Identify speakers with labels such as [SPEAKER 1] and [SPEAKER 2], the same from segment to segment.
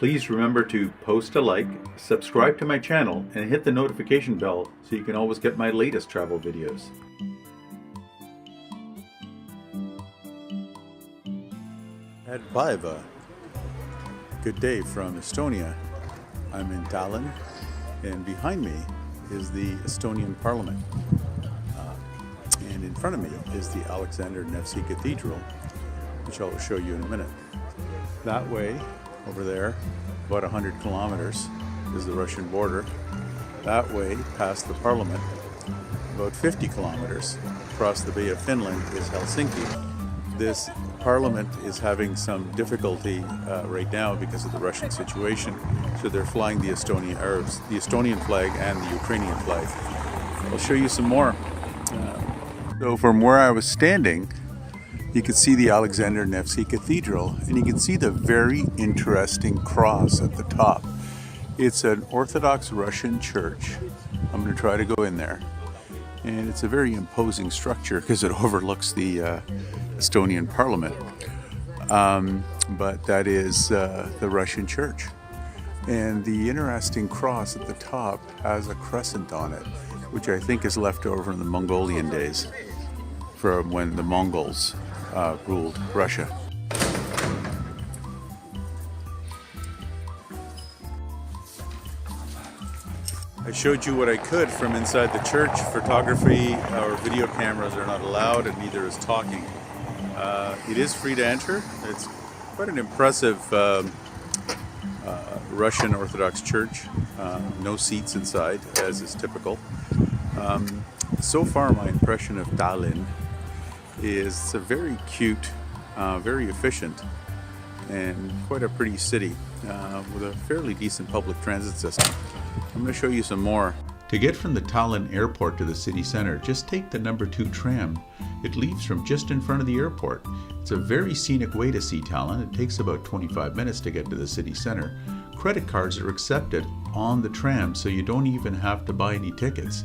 [SPEAKER 1] Please remember to post a like, subscribe to my channel, and hit the notification bell so you can always get my latest travel videos. Advaiva. Good day from Estonia. I'm in Tallinn, and behind me is the Estonian Parliament. And in front of me is the Alexander Nevsky Cathedral, which I'll show you in a minute. That way, over there, about 100 kilometers, is the Russian border. That way, past the Parliament, about 50 kilometers across the Bay of Finland, is Helsinki. This Parliament is having some difficulty right now because of the Russian situation, so they're flying the Estonian flag and the Ukrainian flag. I'll show you some more. So from where I was standing, you can see the Alexander Nevsky Cathedral, and you can see the very interesting cross at the top. It's an Orthodox Russian church. I'm going to try to go in there. And it's a very imposing structure because it overlooks the Estonian Parliament. But that is the Russian church. And the interesting cross at the top has a crescent on it, which I think is left over in the Mongolian days, from when the Mongols ruled Russia. I showed you what I could from inside the church. Photography or video cameras are not allowed, and neither is talking. It is free to enter. It's quite an impressive Russian Orthodox church. No seats inside, as is typical. So far, my impression of Tallinn is it's a very cute, very efficient, and quite a pretty city with a fairly decent public transit system. I'm going to show you some more. To get from the Tallinn airport to the city center, just take the number 2 tram. It leaves from just in front of the airport. It's a very scenic way to see Tallinn. It takes about 25 minutes to get to the city center. Credit cards are accepted on the tram, so you don't even have to buy any tickets.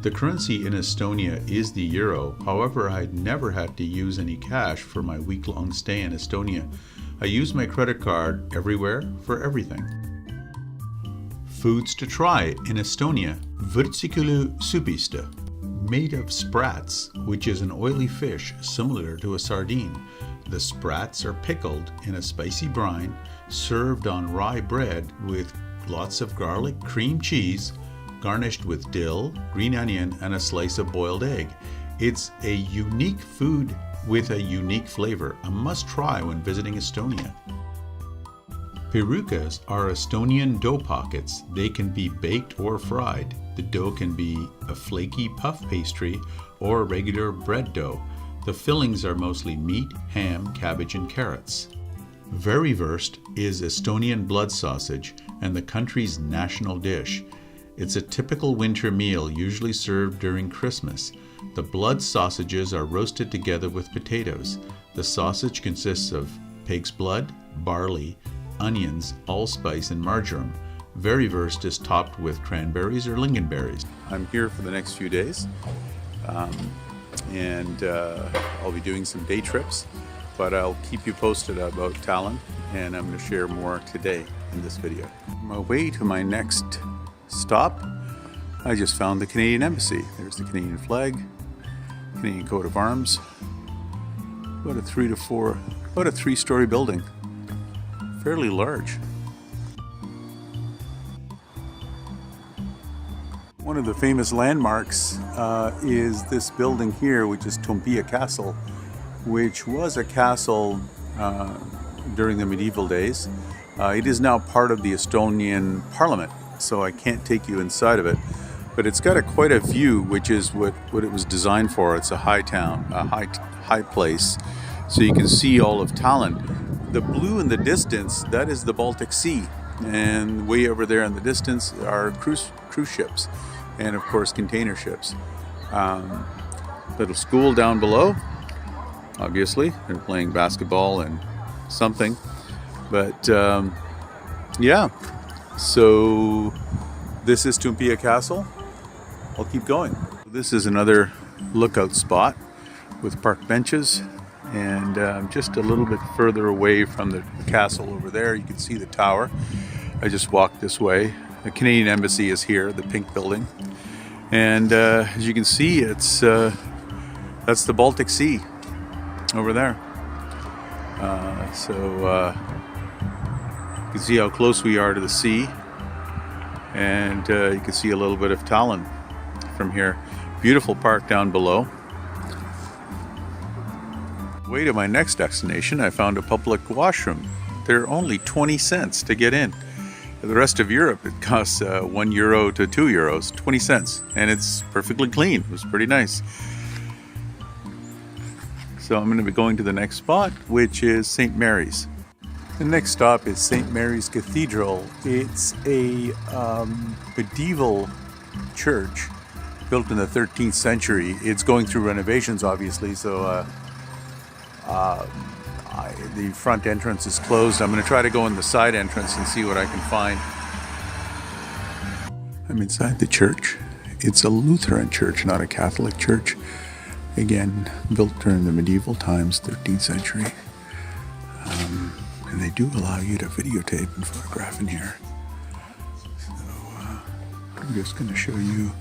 [SPEAKER 1] The currency in Estonia is the euro. However, I'd never had to use any cash for my week-long stay in Estonia. I use my credit card everywhere for everything. Foods to try in Estonia. Vulu Sista, made of sprats, which is an oily fish similar to a sardine. The sprats are pickled in a spicy brine, served on rye bread with lots of garlic, cream cheese, garnished with dill, green onion, and a slice of boiled egg. It's a unique food with a unique flavor, a must-try when visiting Estonia. Perukas are Estonian dough pockets. They can be baked or fried. The dough can be a flaky puff pastry or regular bread dough. The fillings are mostly meat, ham, cabbage, and carrots. Verst is Estonian blood sausage and the country's national dish. It's a typical winter meal, usually served during Christmas. The blood sausages are roasted together with potatoes. The sausage consists of pig's blood, barley, onions, allspice, and marjoram. Verst is topped with cranberries or lingonberries. I'm here for the next few days, and I'll be doing some day trips, but I'll keep you posted about Tallinn, and I'm going to share more today in this video. On my way to my next stop, I just found the Canadian Embassy. There's the Canadian flag, Canadian coat of arms. About a 3-story building. Fairly large. One of the famous landmarks is this building here, which is Toompea Castle, which was a castle during the medieval days. It is now part of the Estonian Parliament, so I can't take you inside of it. But it's got quite a view, which is what it was designed for. It's a high town, a high place, so you can see all of Tallinn. The blue in the distance, that is the Baltic Sea, and way over there in the distance are cruise ships, and of course container ships. Little school down below, obviously they're playing basketball and something, but yeah. So this is Toompea Castle. I'll keep going. This is another lookout spot with park benches And just a little bit further away from the castle over there, you can see the tower. I just walked this way. The Canadian Embassy is here, the pink building. And as you can see, it's that's the Baltic Sea over there. So you can see how close we are to the sea. And you can see a little bit of Tallinn from here. Beautiful park down below. Way to my next destination, I found a public washroom. They're only 20 cents to get in. The rest of Europe, it costs €1 to €2, 20 cents. And it's perfectly clean. It was pretty nice. So I'm going to be going to the next spot, which is St. Mary's. The next stop is St. Mary's Cathedral. It's a medieval church built in the 13th century. It's going through renovations, obviously, so the front entrance is closed. I'm going to try to go in the side entrance and see what I can find. I'm inside the church. It's a Lutheran church, not a Catholic church. Again, built during the medieval times, 13th century. And they do allow you to videotape and photograph in here. So I'm just going to show you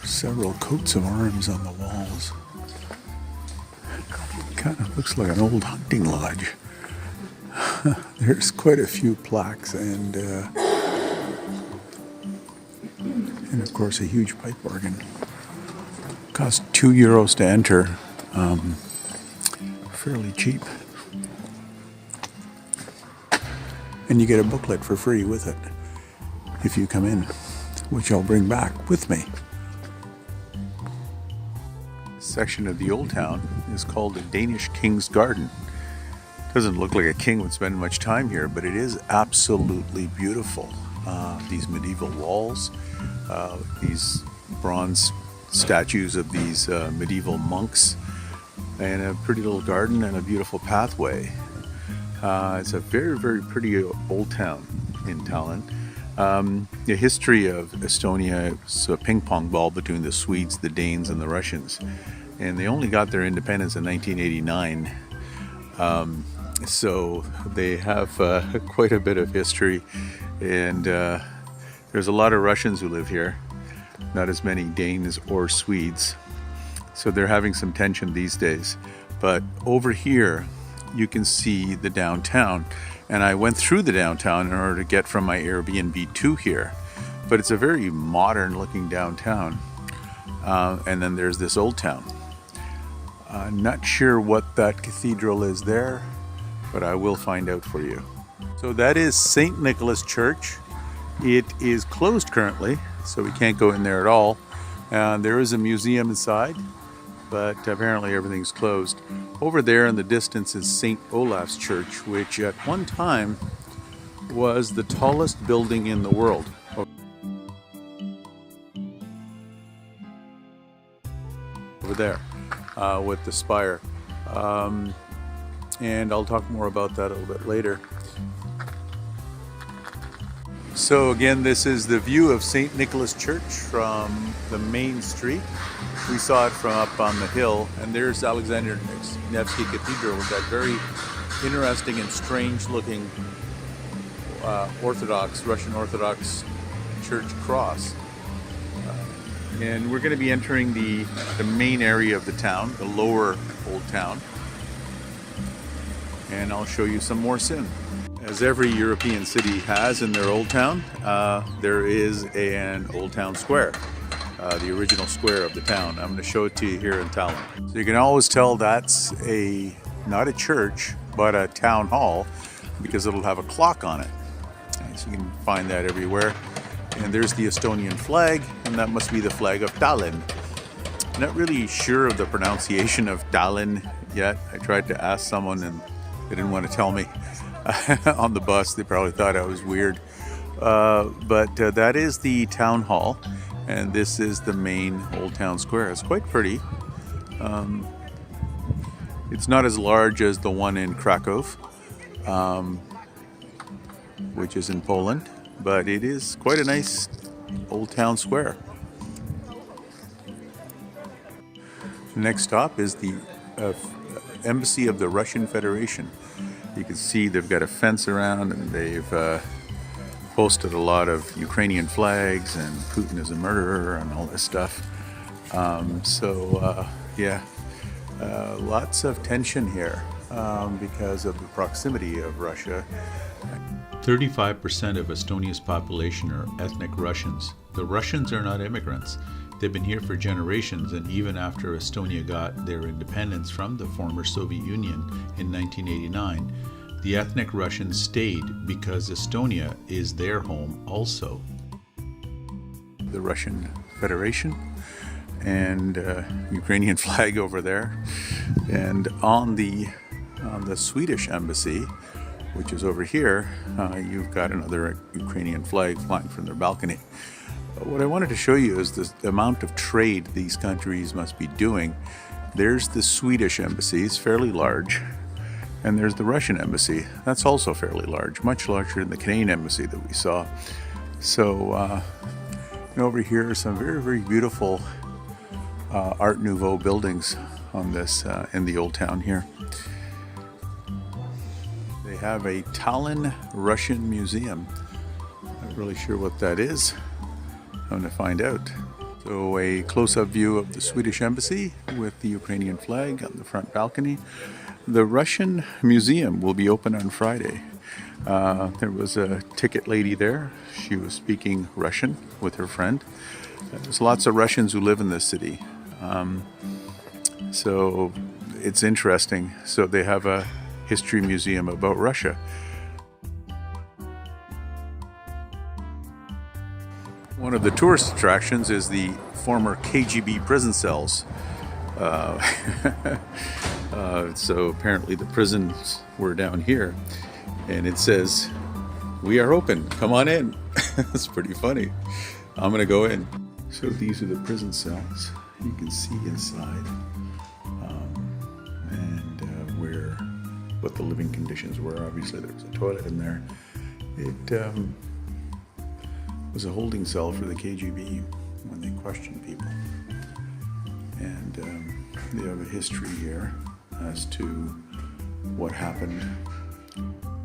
[SPEAKER 1] several coats of arms on the walls. Kind of looks like an old hunting lodge. There's quite a few plaques and of course a huge pipe organ. Cost €2 to enter. Fairly cheap. And you get a booklet for free with it if you come in, which I'll bring back with me. Section of the old town is called the Danish King's Garden. Doesn't look like a king would spend much time here, but it is absolutely beautiful. These medieval walls, these bronze statues of these medieval monks, and a pretty little garden and a beautiful pathway. It's a very, very pretty old town in Tallinn. The history of Estonia is a ping pong ball between the Swedes, the Danes, and the Russians. And they only got their independence in 1989. So they have quite a bit of history. And there's a lot of Russians who live here, not as many Danes or Swedes. So they're having some tension these days. But over here, you can see the downtown. And I went through the downtown in order to get from my Airbnb to here. But it's a very modern looking downtown. And then there's this old town. Not sure what that cathedral is there, but I will find out for you. So that is St. Nicholas Church. It is closed currently, so we can't go in there at all. There is a museum inside, but apparently everything's closed. Over there in the distance is St. Olaf's Church, which at one time was the tallest building in the world. Over there with the spire. And I'll talk more about that a little bit later. So again, this is the view of St. Nicholas Church from the main street. We saw it from up on the hill, and there's Alexander Nevsky Cathedral with that very interesting and strange looking Russian Orthodox church cross. And we're going to be entering the main area of the town, the lower old town. And I'll show you some more soon. As every European city has in their old town, there is an old town square, the original square of the town. I'm going to show it to you here in Tallinn. So you can always tell that's not a church, but a town hall, because it'll have a clock on it. And so you can find that everywhere. And there's the Estonian flag, and that must be the flag of Tallinn. I'm not really sure of the pronunciation of Tallinn yet. I tried to ask someone and they didn't want to tell me. On the bus, they probably thought I was weird. But that is the town hall, and this is the main Old Town Square. It's quite pretty. It's not as large as the one in Krakow, which is in Poland, but it is quite a nice Old Town Square. The next stop is the embassy of the Russian Federation. You can see they've got a fence around, and they've posted a lot of Ukrainian flags and Putin is a murderer and all this stuff. Lots of tension here because of the proximity of Russia.
[SPEAKER 2] 35% of Estonia's population are ethnic Russians. The Russians are not immigrants. They've been here for generations, and even after Estonia got their independence from the former Soviet Union in 1989, the ethnic Russians stayed because Estonia is their home also.
[SPEAKER 1] The Russian Federation and Ukrainian flag over there, and on the Swedish embassy, which is over here, you've got another Ukrainian flag flying from their balcony. What I wanted to show you is the amount of trade these countries must be doing. There's the Swedish embassy, it's fairly large, and there's the Russian embassy, that's also fairly large, much larger than the Canadian embassy that we saw. So over here are some very, very beautiful Art Nouveau buildings on this in the old town here. They have a Tallinn Russian museum. Not really sure what that is. I'm going to find out. So a close-up view of the Swedish embassy with the Ukrainian flag on the front balcony. The Russian museum will be open on Friday. There was a ticket lady there. She was speaking Russian with her friend. There's lots of Russians who live in this city. So it's interesting. So they have a history museum about Russia. One of the tourist attractions is the former KGB prison cells. So apparently the prisons were down here, and it says, "We are open, come on in." That's pretty funny. I'm gonna go in. So these are the prison cells. You can see inside, what the living conditions were. Obviously there was a toilet in there. It was a holding cell for the KGB when they questioned people. And they have a history here as to what happened,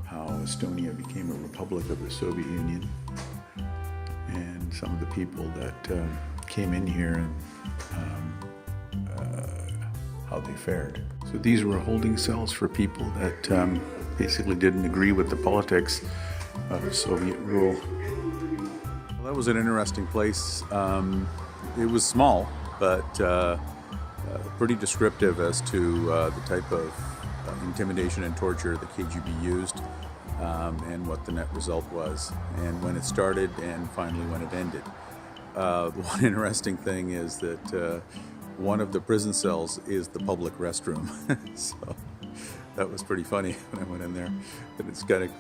[SPEAKER 1] how Estonia became a republic of the Soviet Union, and some of the people that came in here and how they fared. So these were holding cells for people that basically didn't agree with the politics of Soviet rule. Well, that was an interesting place. It was small, but pretty descriptive as to the type of intimidation and torture the KGB used, and what the net result was, and when it started, and finally when it ended. One interesting thing is that one of the prison cells is the public restroom. So that was pretty funny when I went in there. And it's kind of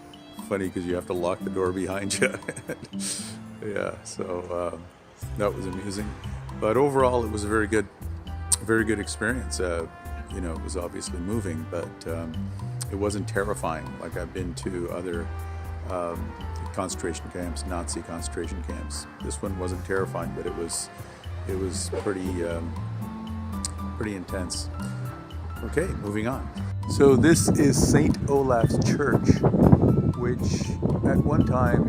[SPEAKER 1] funny because you have to lock the door behind you. Yeah, so that was amusing. But overall, it was a very good experience. It was obviously moving, but it wasn't terrifying. Like I've been to other concentration camps, Nazi concentration camps. This one wasn't terrifying, but it was pretty intense. Okay, moving on. So this is St. Olaf's Church, which at one time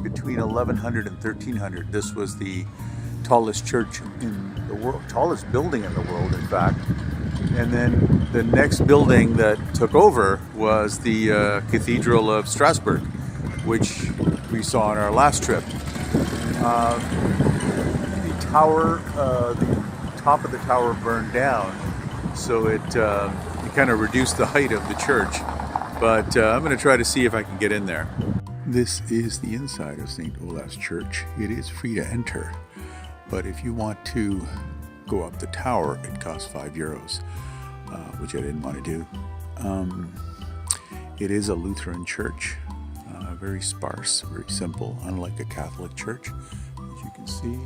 [SPEAKER 1] between 1100 and 1300, this was the tallest church in the world, tallest building in the world, in fact. And then the next building that took over was the Cathedral of Strasbourg, which we saw on our last trip. The top of the tower burned down, so it kind of reduced the height of the church. But I'm going to try to see if I can get in there. This is the inside of St. Olaf's Church. It is free to enter, but if you want to go up the tower, it costs €5, which I didn't want to do. It is a Lutheran church, very sparse, very simple, unlike a Catholic church, as you can see.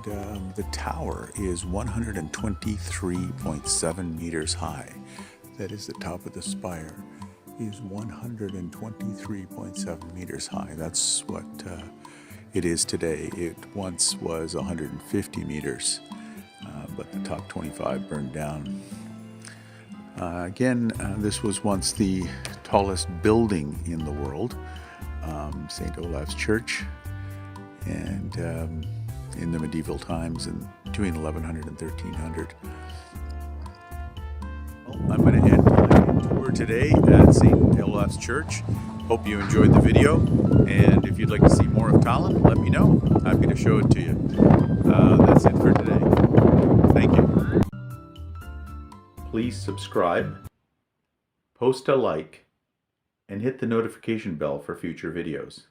[SPEAKER 1] And the tower is 123.7 meters high. That is the top of the spire, is 123.7 meters high. That's what it is today. It once was 150 meters, but the top 25 burned down. This was once the tallest building in the world, St. Olaf's Church, and in the medieval times, in between 1100 and 1300. I'm going to end my tour today at St. Olaf's Church. Hope you enjoyed the video, and if you'd like to see more of Tallinn, let me know. Happy to show it to you. That's it for today. Thank you. Please subscribe, post a like, and hit the notification bell for future videos.